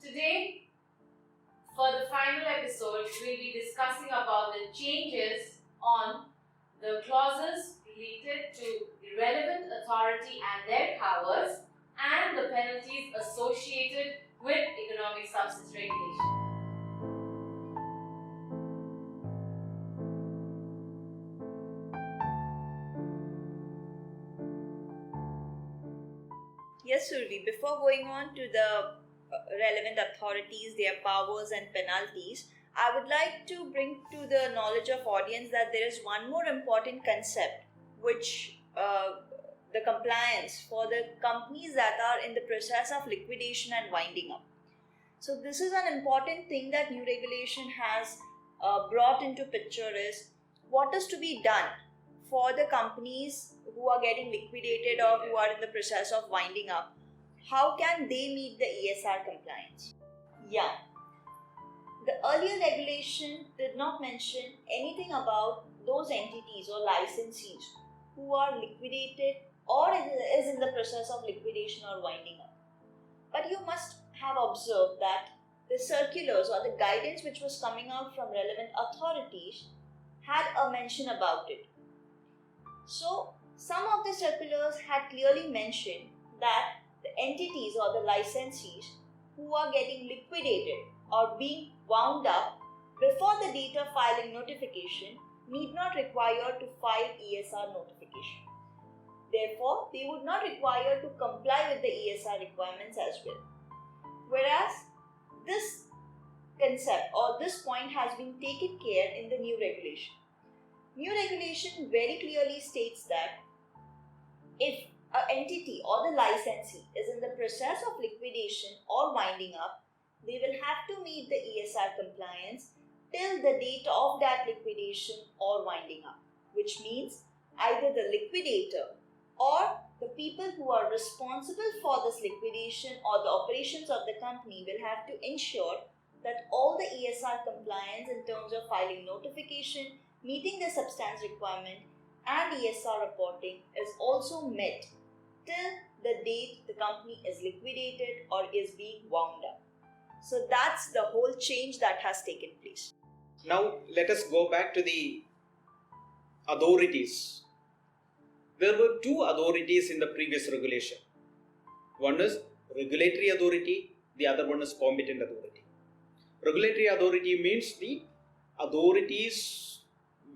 Today, for the final episode, we'll be discussing about the changes on the clauses related to the relevant authority and their powers and the penalties associated with economic substance regulation. Yes, Survi, before going on to the relevant authorities, their powers and penalties, I would like to bring to the knowledge of audience that there is one more important concept which the compliance for the companies that are in the process of liquidation and winding up. So this is an important thing that new regulation has brought into picture is what is to be done for the companies who are getting liquidated or who are in the process of winding up. How can they meet the ESR compliance? Yeah. The earlier regulation did not mention anything about those entities or licensees who are liquidated or is in the process of liquidation or winding up. But you must have observed that the circulars or the guidance which was coming out from relevant authorities had a mention about it. So, some of the circulars had clearly mentioned that the entities or the licensees who are getting liquidated or being wound up before the date of filing notification need not require to file ESR notification. Therefore, they would not require to comply with the ESR requirements as well. Whereas, this concept or this point has been taken care in the new regulation. New regulation very clearly states that if an entity or the licensee is in the process of liquidation or winding up, they will have to meet the ESR compliance till the date of that liquidation or winding up, which means either the liquidator or the people who are responsible for this liquidation or the operations of the company will have to ensure that all the ESR compliance in terms of filing notification, meeting the substance requirement and ESR reporting is also met till the date the company is liquidated or is being wound up. So that's the whole change that has taken place. Now let us go back to the authorities. There were two authorities in the previous regulation. One is regulatory authority, the other one is competent authority. Regulatory authority means the authorities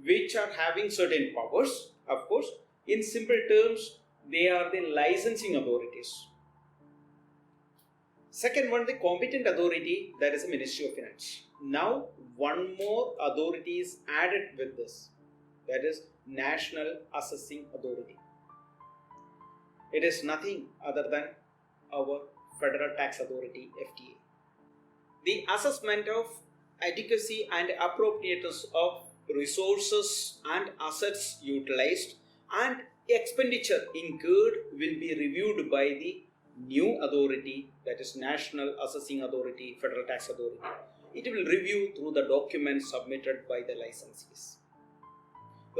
which are having certain powers, of course. In simple terms, they are the licensing authorities. Second one, the competent authority, that is the Ministry of Finance. Now, one more authority is added with this, that is National Assessing Authority. It is nothing other than our Federal Tax Authority, FTA. The assessment of adequacy and appropriateness of resources and assets utilized and expenditure incurred will be reviewed by the new authority, that is National Assessing Authority, Federal Tax Authority. It will review through the documents submitted by the licensees.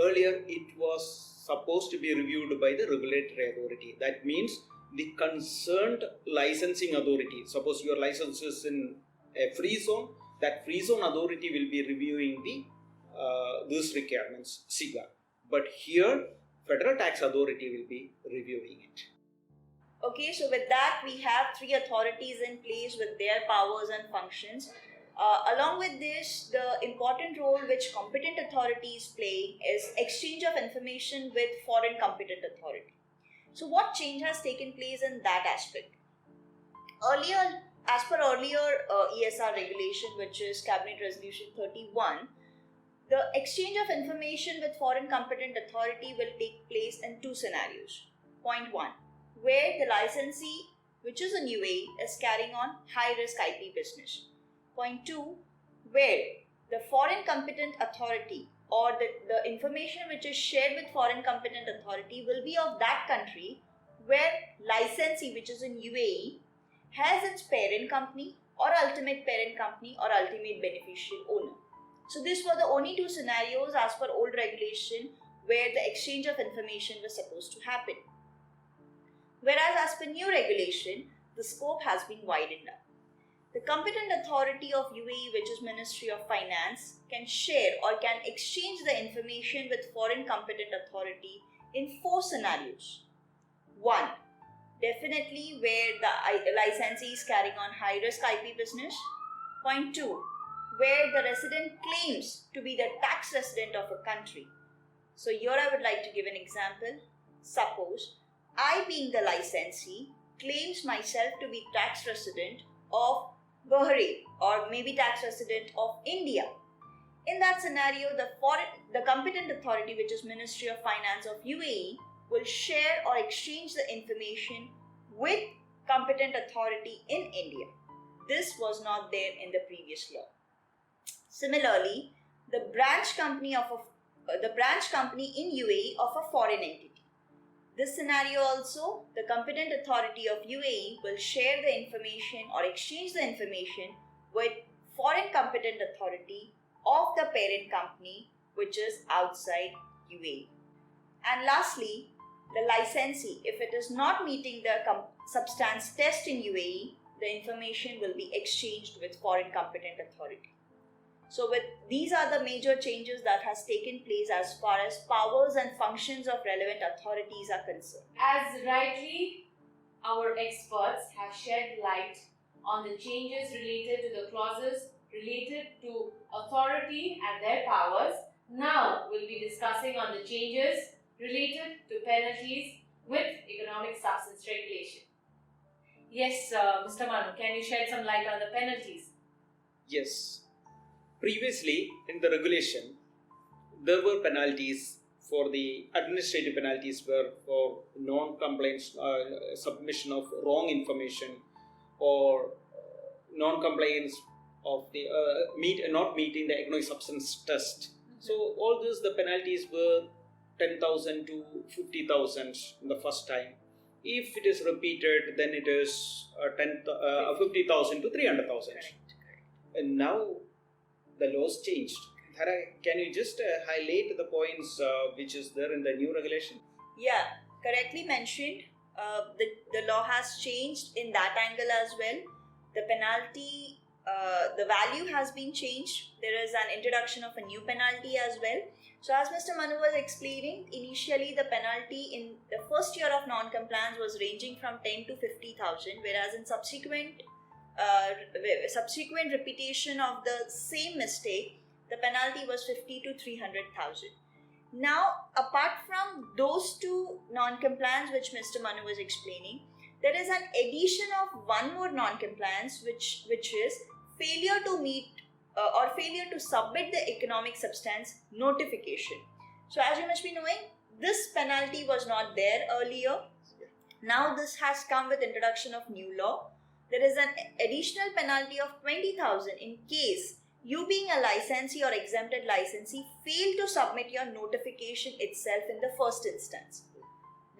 Earlier, it was supposed to be reviewed by the regulatory authority. That means the concerned licensing authority. Suppose your license is in a free zone, that free zone authority will be reviewing the these requirements, SIGA. But here, Federal Tax Authority will be reviewing it. Okay, so with that, we have three authorities in place with their powers and functions. Along with this, the important role which competent authorities play is exchange of information with foreign competent authority. So what change has taken place in that aspect? Earlier, as per earlier ESR regulation, which is Cabinet Resolution 31, the exchange of information with foreign competent authority will take place in two scenarios. Point 1, where the licensee, which is in UAE, is carrying on high-risk IP business. Point 2, where the foreign competent authority or the information which is shared with foreign competent authority will be of that country where licensee, which is in UAE, has its parent company or ultimate parent company or ultimate beneficial owner. So these were the only two scenarios as per old regulation where the exchange of information was supposed to happen. Whereas as per new regulation, the scope has been widened up. the competent authority of UAE, which is Ministry of Finance, can share or can exchange the information with foreign competent authority in 4 scenarios. 1. Definitely where the licensee is carrying on high-risk IP business. Point 2. Where the resident claims to be the tax resident of a country. So here I would like to give an example. Suppose I, being the licensee, claims myself to be tax resident of Bahrain or maybe tax resident of India. In that scenario, the competent authority, which is Ministry of Finance of UAE, will share or exchange the information with competent authority in India. This was not there in the previous law. Similarly, the branch company in UAE of a foreign entity. This scenario also, the competent authority of UAE will share the information or exchange the information with foreign competent authority of the parent company, which is outside UAE. And lastly, the licensee, if it is not meeting the substance test in UAE, the information will be exchanged with foreign competent authority. So these are the major changes that has taken place as far as powers and functions of relevant authorities are concerned. As rightly our experts have shed light on the changes related to the clauses related to authority and their powers, now we'll be discussing on the changes related to penalties with economic substance regulation. Yes, Mr. Manu, can you shed some light on the penalties? Yes. Previously, in the regulation, there were penalties for the administrative penalties were for non-compliance, submission of wrong information, or non-compliance of the not meeting the economic substance test. So all this, the penalties were 10,000 to 50,000 in the first time. If it is repeated, then it is 50,000 to 300,000. And now the laws changed. Dhara, can you just highlight the points which is there in the new regulation? Yeah, correctly mentioned. The law has changed in that angle as well. The penalty, the value has been changed. There is an introduction of a new penalty as well. So as Mr. Manu was explaining, initially the penalty in the first year of non-compliance was ranging from 10 to 50,000, whereas in subsequent repetition of the same mistake, the penalty was 50 to 300,000. Now, apart from those two non-compliance which Mr. Manu was explaining, there is an addition of one more non-compliance which is failure to meet or failure to submit the economic substance notification. So as you must be knowing, this penalty was not there earlier. Now this has come with introduction of new law. There is an additional penalty of 20,000 in case you, being a licensee or exempted licensee, fail to submit your notification itself in the first instance.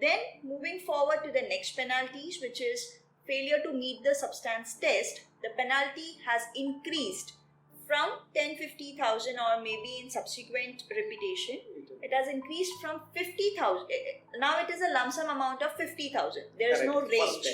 Then moving forward to the next penalties, which is failure to meet the substance test, the penalty has increased from 10-50,000 or maybe in subsequent repetition. It has increased from 50,000. Now it is a lump sum amount of 50,000. There is no range.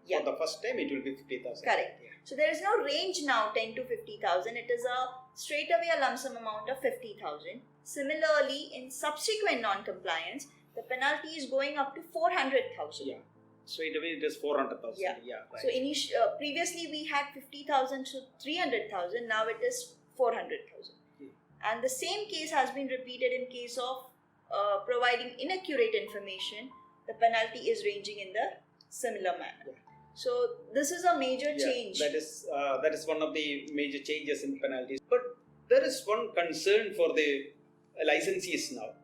For the first time it will be 50,000. Correct. Yeah. So there is no range now 10 to 50,000. It is a straight away a lump sum amount of 50,000. Similarly, in subsequent non-compliance, the penalty is going up to 400,000. Yeah. Straight away it is 400,000. Yeah. Right. So previously we had 50,000 to 300,000. Now it is 400,000. And the same case has been repeated in case of providing inaccurate information. The penalty is ranging in the similar manner. Yeah. So this is a major change. That is one of the major changes in penalties. But there is one concern for the licensees now.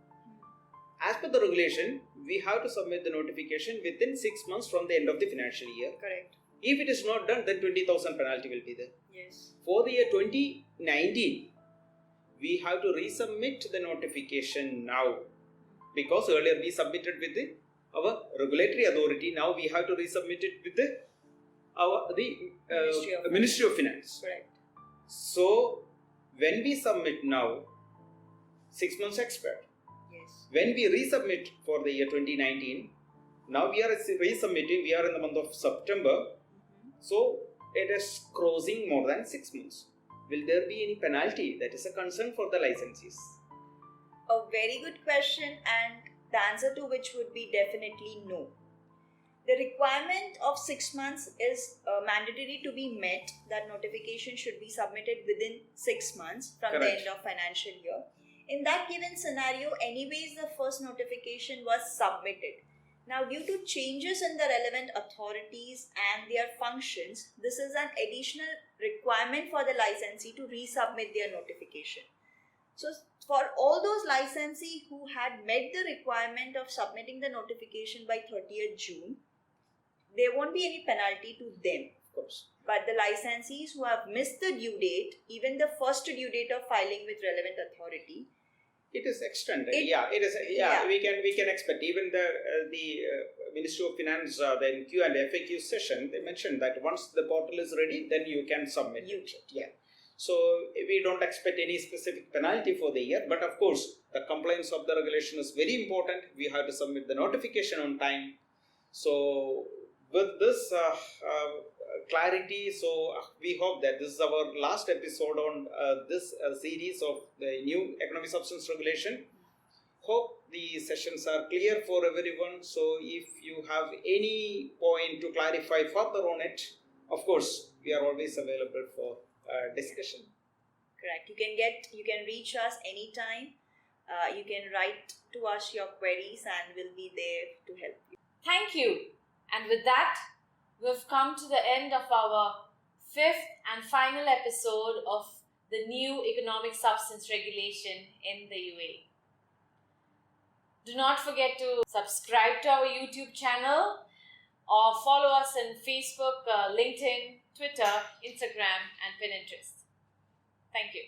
As per the regulation, we have to submit the notification within 6 months from the end of the financial year. Correct. If it is not done, then 20,000 penalty will be there. Yes. For the year 2019, we have to resubmit the notification now, because earlier we submitted with our regulatory authority. Now we have to resubmit it with the Ministry of Finance. Correct. So when we submit now, 6 months expired. Yes. When we resubmit for the year 2019, now we are resubmitting. We are in the month of September. So it is crossing more than 6 months. Will there be any penalty? That is a concern for the licensees. A very good question, and the answer to which would be definitely no. The requirement of 6 months is mandatory to be met. That notification should be submitted within 6 months from the Correct. end of financial year. In that given scenario, anyways, the first notification was submitted. Now, due to changes in the relevant authorities and their functions, this is an additional requirement for the licensee to resubmit their notification. So, for all those licensees who had met the requirement of submitting the notification by 30th June, there won't be any penalty to them. Of course. But the licensees who have missed the due date, even the first due date of filing with relevant authority, it is extended. It is. We can expect. Even the Ministry of Finance, the NQ and FAQ session, they mentioned that once the portal is ready, then you can submit. So we don't expect any specific penalty for the year, but of course the compliance of the regulation is very important. We have to submit the notification on time. So with this clarity, so we hope that this is our last episode on this series of the new economic substance regulation. Hope the sessions are clear for everyone. So if you have any point to clarify further on it, of course we are always available for discussion. Correct. You can reach us anytime. You can write to us your queries and we'll be there to help you. Thank you. And with that, we've come to the end of our 5th and final episode of the new economic substance regulation in the UAE. Do not forget to subscribe to our YouTube channel or follow us on Facebook, LinkedIn, Twitter, Instagram, and Pinterest. Thank you.